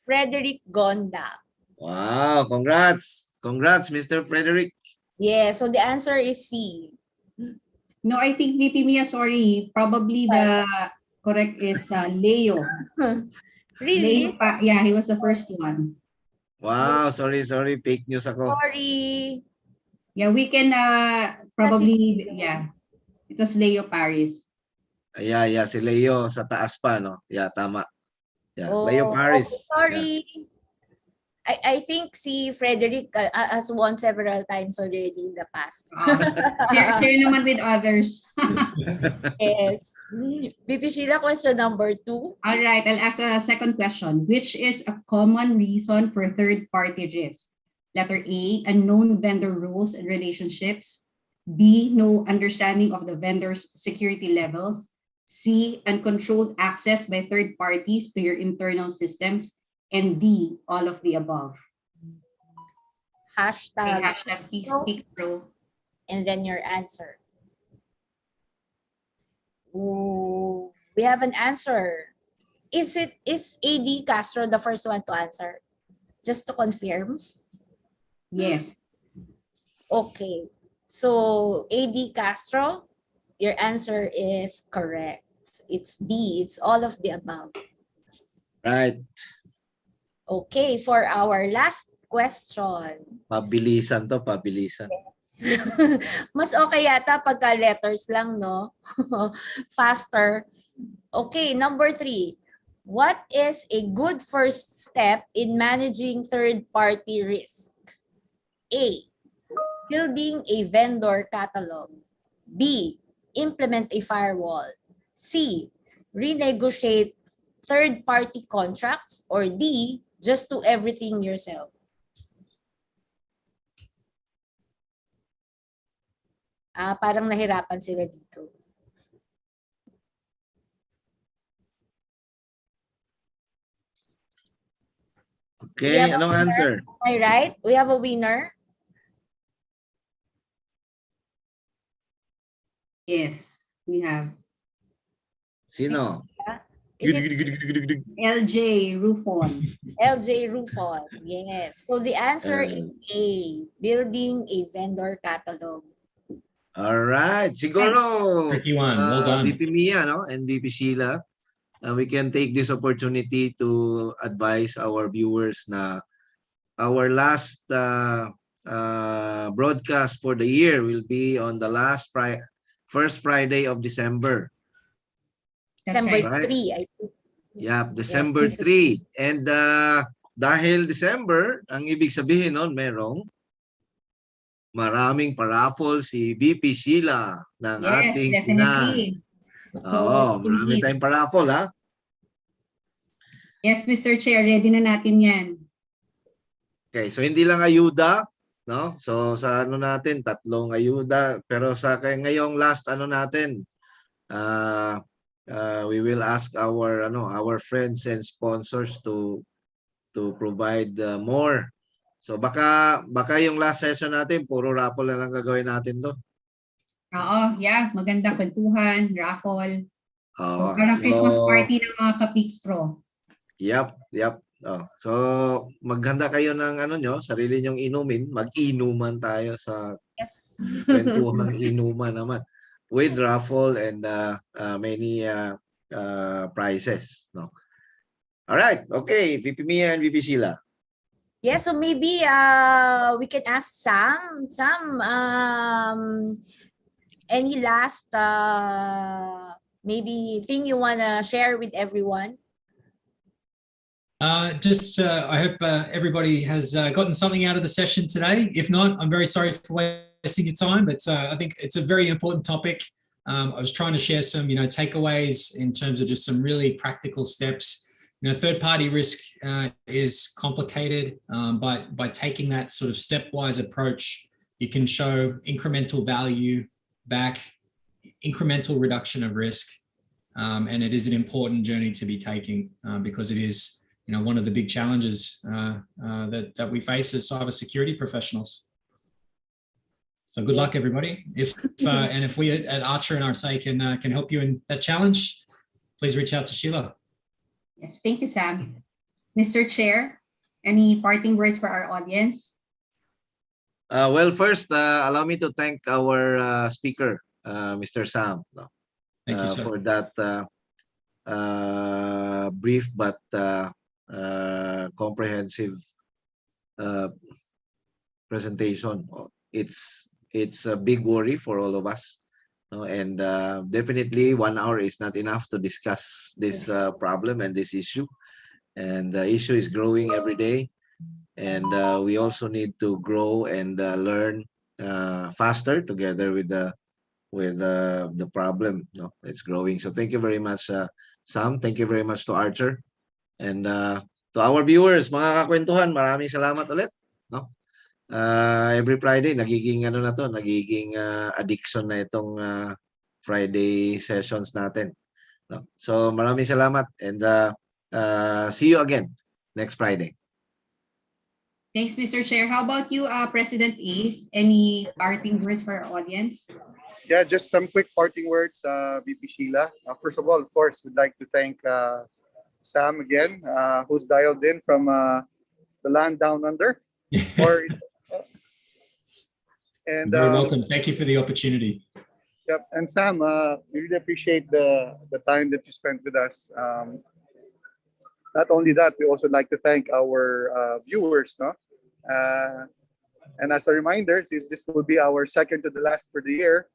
Frederick Gonda. Wow, congrats. Congrats, Mr. Frederick. Yeah, so the answer is C. No, I think VP Mia, sorry. Probably the correct is Leo. Really? Leo, yeah, he was the first one. Wow, sorry. Fake news ako. Sorry. Yeah, we can probably, yeah. It was Leo Paris. Yeah, si Leo sa taas pa, no? Yeah, tama. Yeah, Oh, Leo Paris. okay, sorry. I think si Frederick has won several times already in the past. Share naman with others. Yes. VP Sheila, question number 2. All right, I'll ask a second question. Which is a common reason for third-party risk? Letter A, unknown vendor rules and relationships. B, no understanding of the vendor's security levels. C, uncontrolled access by third parties to your internal systems. And D, all of the above. Hashtag, Hashtag PixPro. and then your answer. Ooh, we have an answer. Is AD Castro the first one to answer? Just to confirm. Yes. Okay. So AD Castro, your answer is correct. It's D. It's all of the above. Right. Okay, for our last question. Pabilisan to, pabilisan. Mas okay yata pagka letters lang, no? Faster. Okay, number 3. What is a good first step in managing third-party risk? A, building a vendor catalog. B, implement a firewall. C, renegotiate third-party contracts. Or D, just do everything yourself. Parang nahirapan sila dito. Okay, anong answer? Am I right? We have a winner. Yes, we have. Sino? Is it LJ Rufon. LJ Rufon? Yes. So the answer is A, building a vendor catalog. All right. Siguro, Tricky one. Well done. VP Mia, no? And VP Sheila, we can take this opportunity to advise our viewers na our last broadcast for the year will be on the first Friday of December. That's December right. 3, I think. Yeah, December Yes. 3. And dahil December, ang ibig sabihin nun, merong maraming paraffol si VP Sheila ng Yes, ating definitely. finance. So, Marami tayong paraffol, ha? yes, Mr. Chair, ready na natin yan. Okay, so hindi lang ayuda, no? So sa ano natin, 3 ayuda, pero sa ngayong last ano natin, we will ask our friends and sponsors to provide more. So baka yung last session natin puro raffle na lang gagawin natin doon. Oo, yeah, maganda kwentuhan, raffle. So, Oo. parang Christmas party ng mga ka-Pix Pro. Yep. So maghanda kayo ng sarili nyong inumin, mag-inuman tayo sa Yes. Kwentuhang inuman naman with raffle and many prizes, no? All right. Okay, VP Mia and VP Sheila. Yeah, so maybe we can ask Sam. Sam, any last maybe thing you wanna share with everyone? I hope everybody has gotten something out of the session today. If not, I'm very sorry for wasting your time, but I think it's a very important topic. I was trying to share some, takeaways in terms of just some really practical steps. Third-party risk is complicated, but by taking that sort of stepwise approach, you can show incremental value back, incremental reduction of risk, and it is an important journey to be taking because it is, one of the big challenges that we face as cybersecurity professionals. So good luck, everybody. If we at Archer and Arcey can help you in that challenge, please reach out to Sheila. Yes, thank you, Sam. Mr. Chair, any parting words for our audience? Well, first, allow me to thank our speaker, Mr. Sam, Thank you, sir. for that brief but comprehensive presentation. It's a big worry for all of us, and definitely 1 hour is not enough to discuss this problem and this issue. And the issue is growing every day, and we also need to grow and learn faster together with the problem. It's growing. So thank you very much, Sam. Thank you very much to Archer. And to our viewers, mga kakwentuhan, maraming salamat ulit. Every Friday, nagiging addiction na itong Friday sessions natin. So maraming salamat, and see you again next Friday. Thanks, Mr. Chair. How about you, President Ace? Any parting words for our audience? Yeah, just some quick parting words, VP Sheila. First of all, of course, we'd like to thank Sam again, who's dialed in from the land down under. And very welcome. Thank you for the opportunity. Yep, and Sam, we really appreciate the time that you spent with us. Not only that, we also like to thank our viewers, and as a reminder, since this will be our second to the last for the year,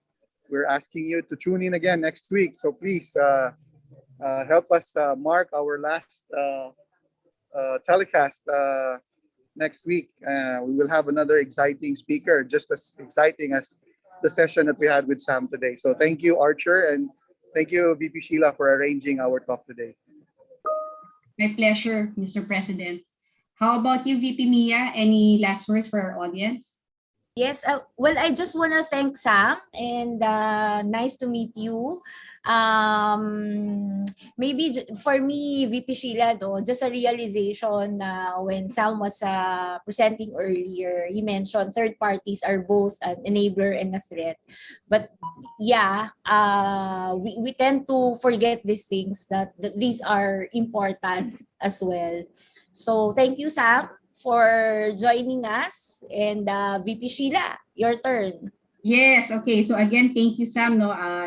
we're asking you to tune in again next week. So please help us mark our last telecast next week. We will have another exciting speaker, just as exciting as the session that we had with Sam today. So thank you, Archer, and thank you, VP Sheila, for arranging our talk today. My pleasure, Mr. President. How about you, VP Mia? Any last words for our audience? Yes, well, I just want to thank Sam, and nice to meet you. Maybe for me, VP Sheila, just a realization when Sam was presenting earlier, he mentioned third parties are both an enabler and a threat. But yeah, we tend to forget these things, that these are important as well. So thank you, Sam, for joining us, and VP Sheila, your turn. Yes, okay. So again, thank you, Sam.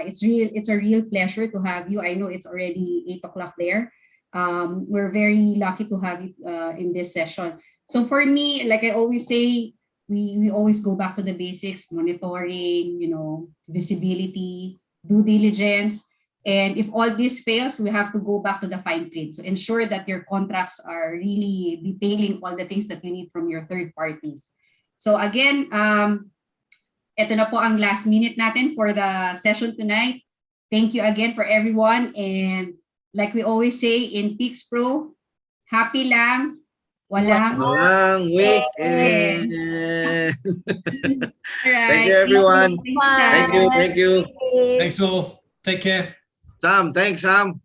It's a real pleasure to have you. I know it's already 8 o'clock there. We're very lucky to have you in this session. So for me, like I always say, we always go back to the basics: monitoring, visibility, due diligence. And if all this fails, we have to go back to the fine print. So ensure that your contracts are really detailing all the things that you need from your third parties. So again, ito na po ang last minute natin for the session tonight. Thank you again for everyone. And like we always say in Peaks Pro, happy lang, walang Walang weekend. Alright. Thank you, everyone. Thank you, Sam. Thank you. Thanks all. Take care. Sam, thanks, Sam.